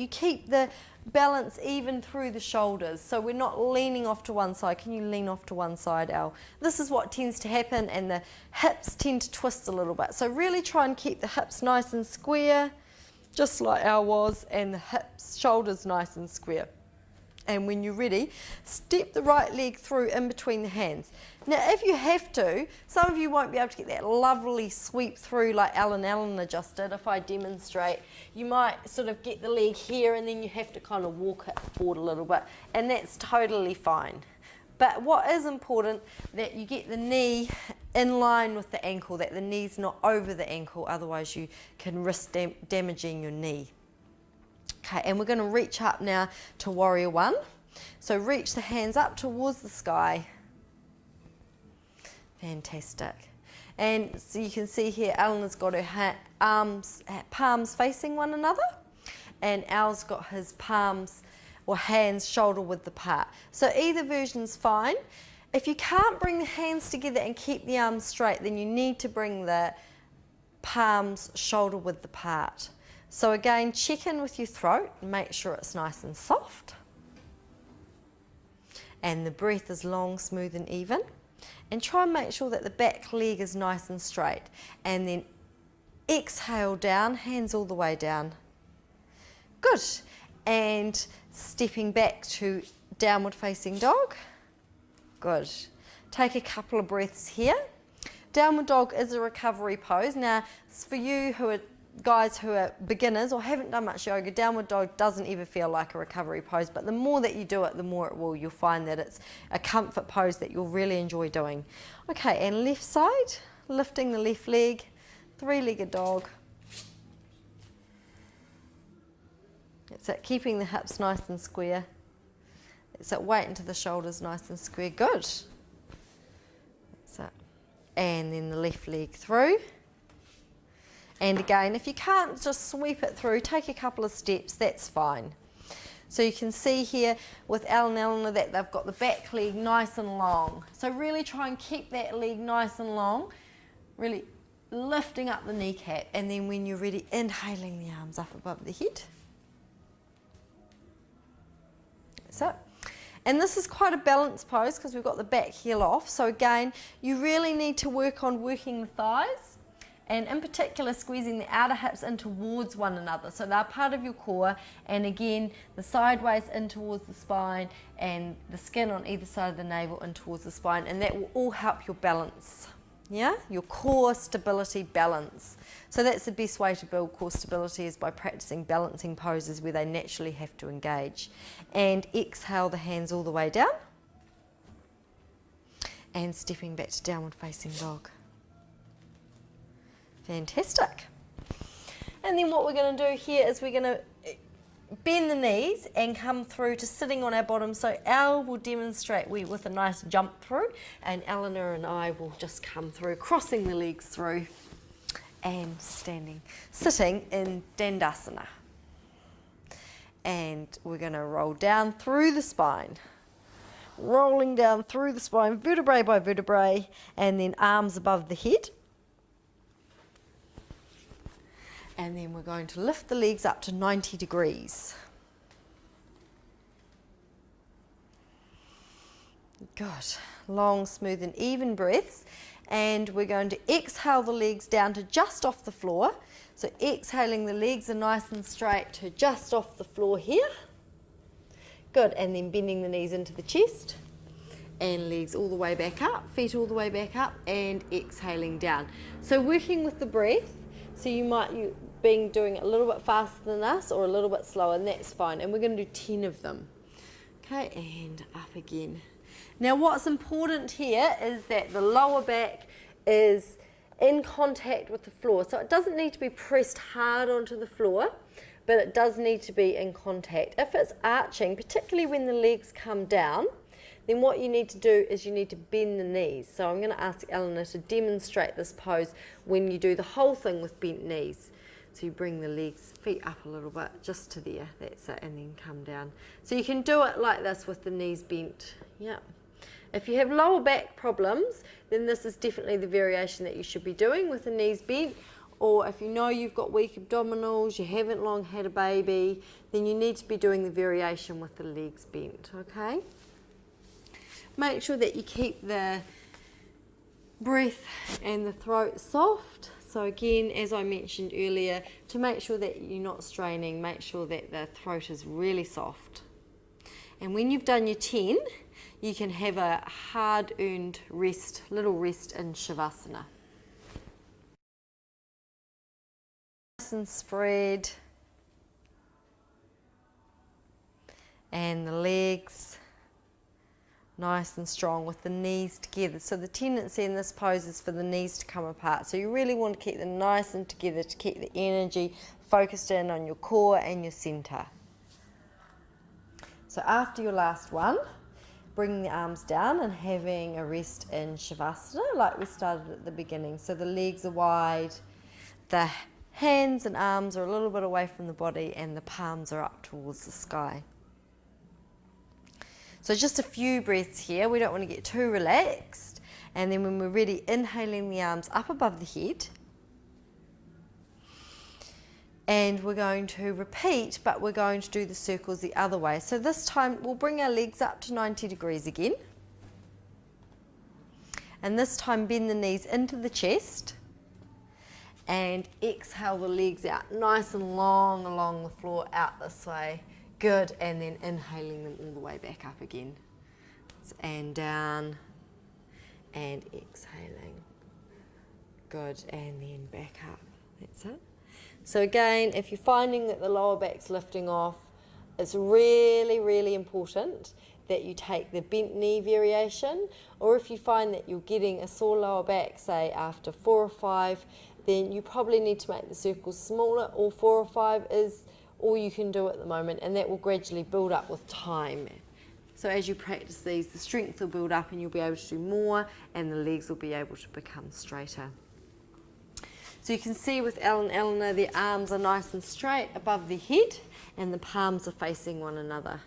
you keep the balance even through the shoulders, so we're not leaning off to one side. Can you lean off to one side, Al? This is what tends to happen, and the hips tend to twist a little bit. So really try and keep the hips nice and square, just like Al was, and the hips, shoulders nice and square. And when you're ready, step the right leg through in between the hands. Now, if you have to, some of you won't be able to get that lovely sweep through like Eleanor just did. If I demonstrate, you might sort of get the leg here and then you have to kind of walk it forward a little bit, and that's totally fine. But what is important, that you get the knee in line with the ankle, that the knee's not over the ankle, otherwise you can risk damaging your knee. Okay, and we're going to reach up now to Warrior One. So reach the hands up towards the sky. Fantastic. And so you can see here, Eleanor's got her palms facing one another, and Al's got his palms or hands shoulder width apart. So either version's fine. If you can't bring the hands together and keep the arms straight, then you need to bring the palms shoulder width apart. So again, check in with your throat and make sure it's nice and soft. And the breath is long, smooth and even. And try and make sure that the back leg is nice and straight. And then exhale down, hands all the way down. Good. And stepping back to downward facing dog. Good. Take a couple of breaths here. Downward dog is a recovery pose. Now, for you who are guys who are beginners or haven't done much yoga, downward dog doesn't ever feel like a recovery pose, but the more that you do it, the more it will. You'll find that it's a comfort pose that you'll really enjoy doing. Okay, and left side, lifting the left leg, three-legged dog. It's it, keeping the hips nice and square. It's it, weight into the shoulders nice and square. Good. That's it. And then the left leg through. And again, if you can't just sweep it through, take a couple of steps, that's fine. So you can see here with Al and Eleanor that they've got the back leg nice and long. So really try and keep that leg nice and long, really lifting up the kneecap, and then when you're ready, inhaling the arms up above the head. That's it. And this is quite a balanced pose because we've got the back heel off. So again, you really need to work on working the thighs, and in particular squeezing the outer hips in towards one another. So they're part of your core, and again, the sideways in towards the spine and the skin on either side of the navel in towards the spine, and that will all help your balance. Yeah, your core stability balance. So that's the best way to build core stability, is by practicing balancing poses where they naturally have to engage. And exhale the hands all the way down. And stepping back to downward facing dog. Fantastic. And then what we're going to do here is we're going to bend the knees and come through to sitting on our bottom. So Al will demonstrate with a nice jump through, and Eleanor and I will just come through, crossing the legs through and sitting in Dandasana. And we're going to roll down through the spine. Rolling down through the spine, vertebrae by vertebrae, and then arms above the head. And then we're going to lift the legs up to 90 degrees. Good. Long, smooth and even breaths. And we're going to exhale the legs down to just off the floor. So exhaling, the legs are nice and straight to just off the floor here. Good. And then bending the knees into the chest. And legs all the way back up, feet all the way back up, and exhaling down. So working with the breath. So you might doing it a little bit faster than us or a little bit slower, and that's fine. And we're going to do 10 of them. Okay, and up again. Now what's important here is that the lower back is in contact with the floor. So it doesn't need to be pressed hard onto the floor, but it does need to be in contact. If it's arching, particularly when the legs come down, then what you need to do is you need to bend the knees. So I'm going to ask Eleanor to demonstrate this pose when you do the whole thing with bent knees. So you bring the legs, feet up a little bit, just to there, that's it, and then come down. So you can do it like this with the knees bent, yeah. If you have lower back problems, then this is definitely the variation that you should be doing with the knees bent. or if you know you've got weak abdominals, you haven't long had a baby, then you need to be doing the variation with the legs bent, okay? Make sure that you keep the breath and the throat soft. So again, as I mentioned earlier, to make sure that you're not straining, make sure that the throat is really soft. And when you've done your 10, you can have a hard-earned rest, little rest in Shavasana. Nice and spread. And the legs nice and strong with the knees together. So the tendency in this pose is for the knees to come apart. So you really want to keep them nice and together to keep the energy focused in on your core and your center. So after your last one, bringing the arms down and having a rest in Shavasana like we started at the beginning. So the legs are wide, the hands and arms are a little bit away from the body, and the palms are up towards the sky. So just a few breaths here. We don't want to get too relaxed. And then when we're ready, inhaling the arms up above the head. And we're going to repeat, but we're going to do the circles the other way. So this time we'll bring our legs up to 90 degrees again. And this time bend the knees into the chest. And exhale the legs out nice and long along the floor out this way. Good, and then inhaling them all the way back up again. And down, and exhaling. Good, and then back up. That's it. So again, if you're finding that the lower back's lifting off, it's really, really important that you take the bent knee variation, or if you find that you're getting a sore lower back, say after 4 or 5, then you probably need to make the circles smaller, or 4 or 5 is all you can do at the moment, and that will gradually build up with time. So as you practice these, the strength will build up and you'll be able to do more, and the legs will be able to become straighter. So you can see with Eleanor, their arms are nice and straight above their head, and the palms are facing one another.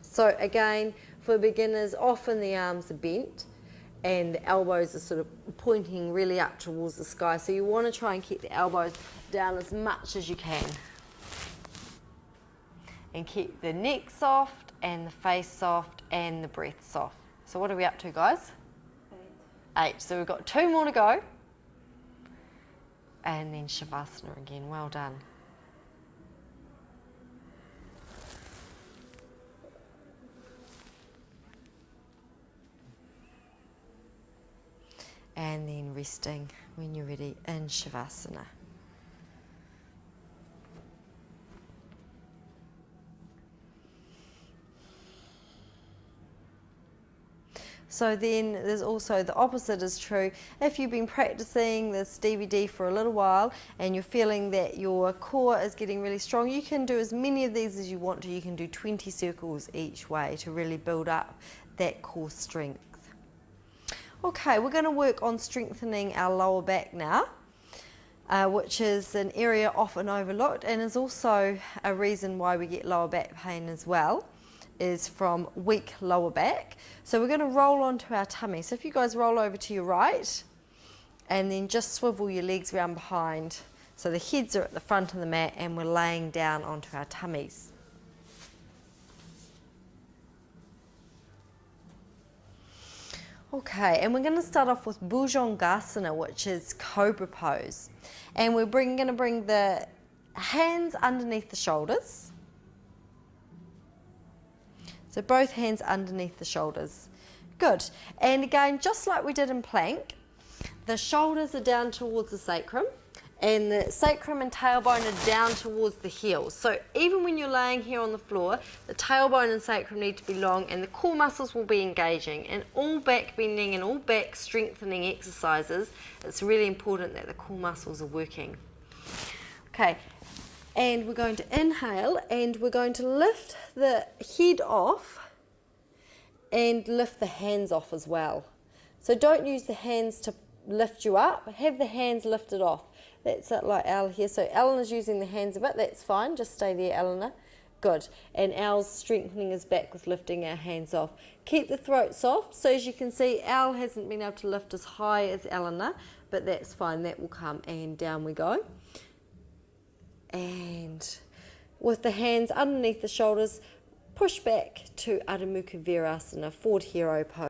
So again, for beginners, often the arms are bent, and the elbows are sort of pointing really up towards the sky. So you want to try and keep the elbows down as much as you can. And keep the neck soft, and the face soft, and the breath soft. So what are we up to, guys? 8. So we've got 2 more to go. And then Shavasana again. Well done. And then resting when you're ready in Shavasana. So then there's also the opposite is true. If you've been practicing this DVD for a little while and you're feeling that your core is getting really strong, you can do as many of these as you want to. You can do 20 circles each way to really build up that core strength. Okay, we're going to work on strengthening our lower back now, which is an area often overlooked and is also a reason why we get lower back pain as well, is from weak lower back. So we're going to roll onto our tummy. So if you guys roll over to your right and then just swivel your legs around behind. So the heads are at the front of the mat and we're laying down onto our tummies. Okay, and we're going to start off with Bhujangasana, which is Cobra pose. And we're going to bring the hands underneath the shoulders. So both hands underneath the shoulders. Good. And again, just like we did in plank, the shoulders are down towards the sacrum, and the sacrum and tailbone are down towards the heels. So even when you're laying here on the floor, the tailbone and sacrum need to be long and the core muscles will be engaging. And all back bending and all back strengthening exercises, it's really important that the core muscles are working. Okay, and we're going to inhale and we're going to lift the head off and lift the hands off as well. So don't use the hands to lift you up, have the hands lifted off. That's it, like Al here. So Eleanor's using the hands a bit, that's fine, just stay there, Eleanor. Good. And Al's strengthening his back with lifting our hands off. Keep the throat soft. So as you can see, Al hasn't been able to lift as high as Eleanor, but that's fine. That will come. And down we go. And with the hands underneath the shoulders, push back to Adho Mukha Virasana, forward hero pose.